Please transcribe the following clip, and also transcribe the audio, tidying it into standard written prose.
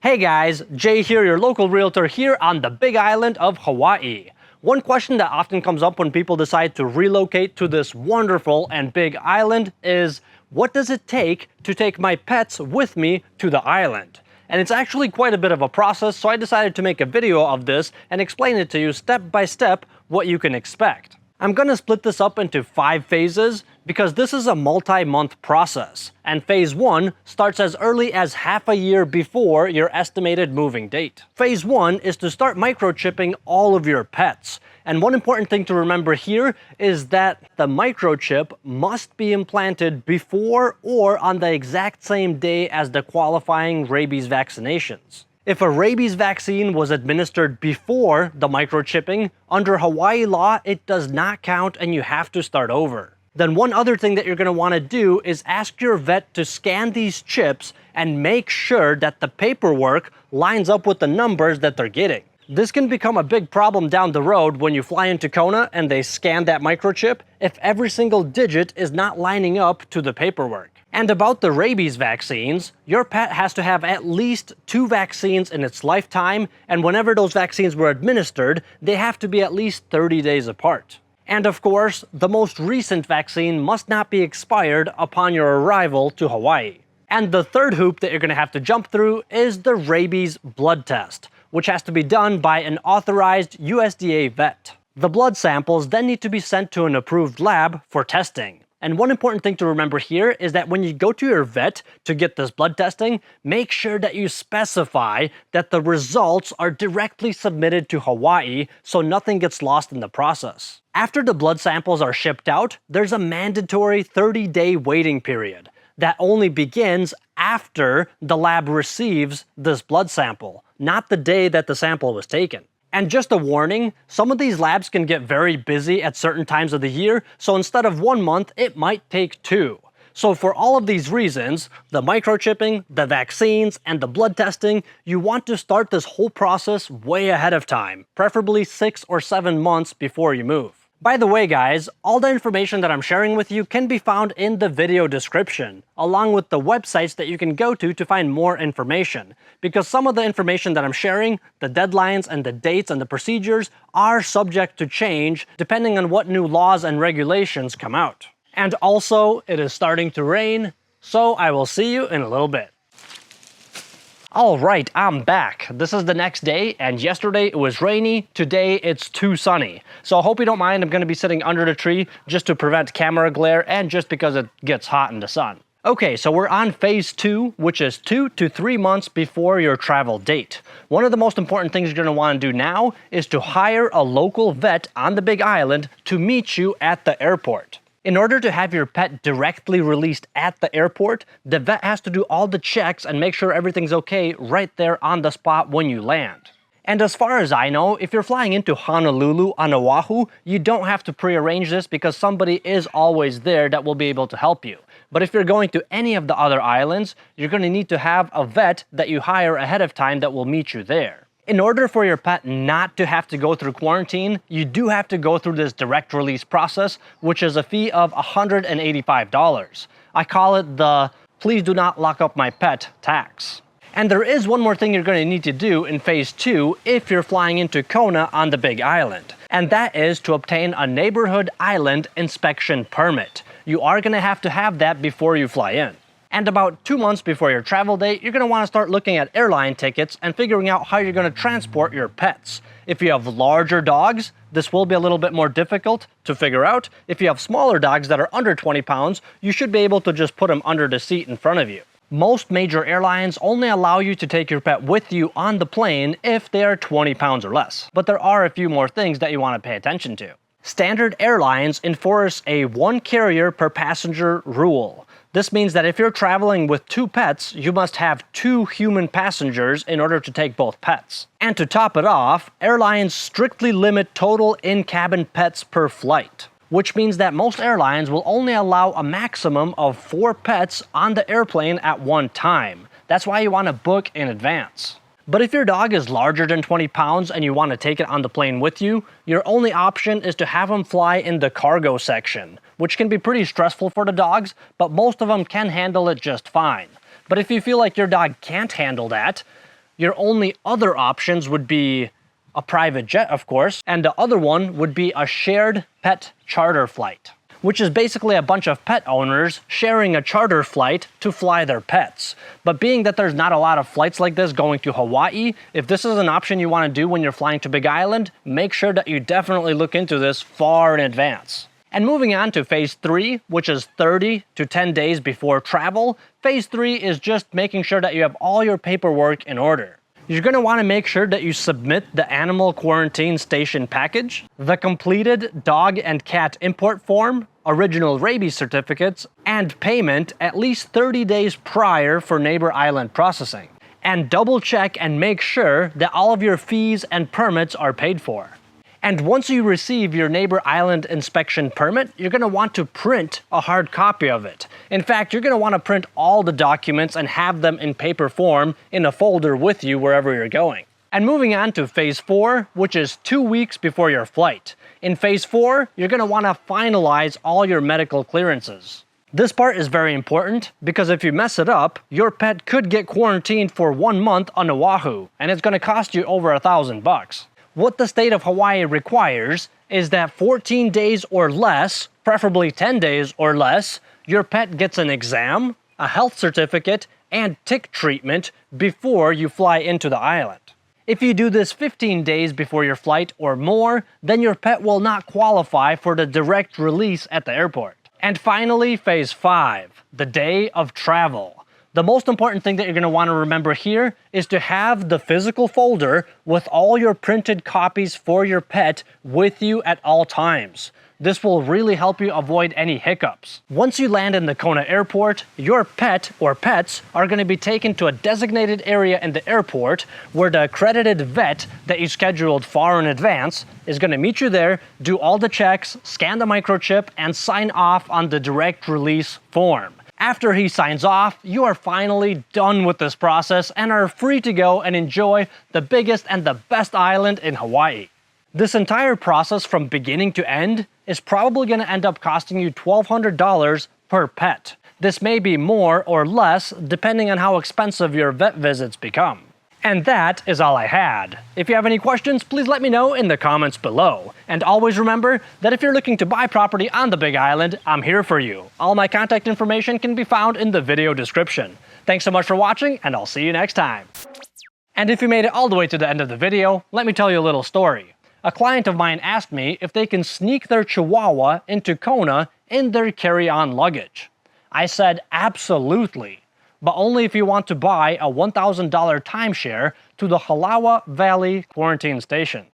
Hey guys, Jay here, your local realtor here on the big island of Hawaii. One question that often comes up when people decide to relocate to this wonderful and big island is, what does it take to take my pets with me to the island? And it's actually quite a bit of a process, so I decided to make a video of this and explain it to you step by step what you can expect. I'm gonna split this up into 5 phases because this is a multi-month process, and phase 1 starts as early as half a year before your estimated moving date. Phase 1 is to start microchipping all of your pets, and one important thing to remember here is that the microchip must be implanted before or on the exact same day as the qualifying rabies vaccinations. If a rabies vaccine was administered before the microchipping, under Hawaii law, it does not count and you have to start over. Then one other thing that you're going to want to do is ask your vet to scan these chips and make sure that the paperwork lines up with the numbers that they're getting. This can become a big problem down the road when you fly into Kona and they scan that microchip if every single digit is not lining up to the paperwork. And about the rabies vaccines, your pet has to have at least 2 vaccines in its lifetime, and whenever those vaccines were administered, they have to be at least 30 days apart. And of course, the most recent vaccine must not be expired upon your arrival to Hawaii. And the third hoop that you're going to have to jump through is the rabies blood test, which has to be done by an authorized USDA vet. The blood samples then need to be sent to an approved lab for testing. And one important thing to remember here is that when you go to your vet to get this blood testing, make sure that you specify that the results are directly submitted to Hawaii so nothing gets lost in the process. After the blood samples are shipped out, there's a mandatory 30-day waiting period that only begins after the lab receives this blood sample, not the day that the sample was taken. And just a warning, some of these labs can get very busy at certain times of the year, so instead of 1 month, it might take 2. So for all of these reasons, the microchipping, the vaccines, and the blood testing, you want to start this whole process way ahead of time, preferably 6 or 7 months before you move. By the way guys, all the information that I'm sharing with you can be found in the video description, along with the websites that you can go to find more information. Because some of the information that I'm sharing, the deadlines and the dates and the procedures, are subject to change depending on what new laws and regulations come out. And also, it is starting to rain, so I will see you in a little bit. Alright, I'm back. This is the next day, and yesterday it was rainy, today it's too sunny. So I hope you don't mind, I'm going to be sitting under the tree just to prevent camera glare and just because it gets hot in the sun. Okay, so we're on phase 2, which is 2 to 3 months before your travel date. One of the most important things you're going to want to do now is to hire a local vet on the Big Island to meet you at the airport. In order to have your pet directly released at the airport, the vet has to do all the checks and make sure everything's okay right there on the spot when you land. And as far as I know, if you're flying into Honolulu on Oahu, you don't have to prearrange this because somebody is always there that will be able to help you. But if you're going to any of the other islands, you're going to need to have a vet that you hire ahead of time that will meet you there. In order for your pet not to have to go through quarantine, you do have to go through this direct release process, which is a fee of $185. I call it the "please do not lock up my pet" tax. And there is one more thing you're going to need to do in phase 2 if you're flying into Kona on the Big Island. And that is to obtain a neighborhood island inspection permit. You are going to have that before you fly in. And about 2 months before your travel date, you're going to want to start looking at airline tickets and figuring out how you're going to transport your pets. If you have larger dogs, this will be a little bit more difficult to figure out. If you have smaller dogs that are under 20 pounds, you should be able to just put them under the seat in front of you. Most major airlines only allow you to take your pet with you on the plane if they are 20 pounds or less. But there are a few more things that you want to pay attention to. Standard airlines enforce a 1 carrier per passenger rule. This means that if you're traveling with 2 pets, you must have 2 human passengers in order to take both pets. And to top it off, airlines strictly limit total in-cabin pets per flight, which means that most airlines will only allow a maximum of 4 pets on the airplane at one time. That's why you want to book in advance. But if your dog is larger than 20 pounds and you want to take it on the plane with you, your only option is to have them fly in the cargo section, which can be pretty stressful for the dogs, but most of them can handle it just fine. But if you feel like your dog can't handle that, Your only other options would be a private jet, of course, and the other one would be a shared pet charter flight, which is basically a bunch of pet owners sharing a charter flight to fly their pets. But being that there's not a lot of flights like this going to Hawaii, if this is an option you want to do when you're flying to Big Island, make sure that you definitely look into this far in advance. And moving on to phase 3, which is 30 to 10 days before travel, phase 3 is just making sure that you have all your paperwork in order. You're going to want to make sure that you submit the animal quarantine station package, the completed dog and cat import form, original rabies certificates, and payment at least 30 days prior for neighbor island processing. And double check and make sure that all of your fees and permits are paid for. And once you receive your neighbor island inspection permit, you're going to want to print a hard copy of it. In fact, you're going to want to print all the documents and have them in paper form in a folder with you wherever you're going. And moving on to phase 4, which is 2 weeks before your flight. In phase 4, you're going to want to finalize all your medical clearances. This part is very important because if you mess it up, your pet could get quarantined for 1 month on Oahu, and it's going to cost you over $1,000. What the state of Hawaii requires is that 14 days or less, preferably 10 days or less, your pet gets an exam, a health certificate, and tick treatment before you fly into the island. If you do this 15 days before your flight or more, then your pet will not qualify for the direct release at the airport. And finally, phase 5, the day of travel. The most important thing that you're going to want to remember here is to have the physical folder with all your printed copies for your pet with you at all times. This will really help you avoid any hiccups. Once you land in the Kona airport, your pet or pets are going to be taken to a designated area in the airport where the accredited vet that you scheduled far in advance is going to meet you there, do all the checks, scan the microchip, and sign off on the direct release form. After he signs off, you are finally done with this process and are free to go and enjoy the biggest and the best island in Hawaii. This entire process from beginning to end is probably going to end up costing you $1,200 per pet. This may be more or less depending on how expensive your vet visits become. And that is all I had. If you have any questions, please let me know in the comments below. And always remember that if you're looking to buy property on the Big Island, I'm here for you. All my contact information can be found in the video description. Thanks so much for watching, and I'll see you next time. And if you made it all the way to the end of the video, let me tell you a little story. A client of mine asked me if they can sneak their Chihuahua into Kona in their carry-on luggage. I said absolutely, but only if you want to buy a $1,000 timeshare to the Halawa Valley Quarantine Station.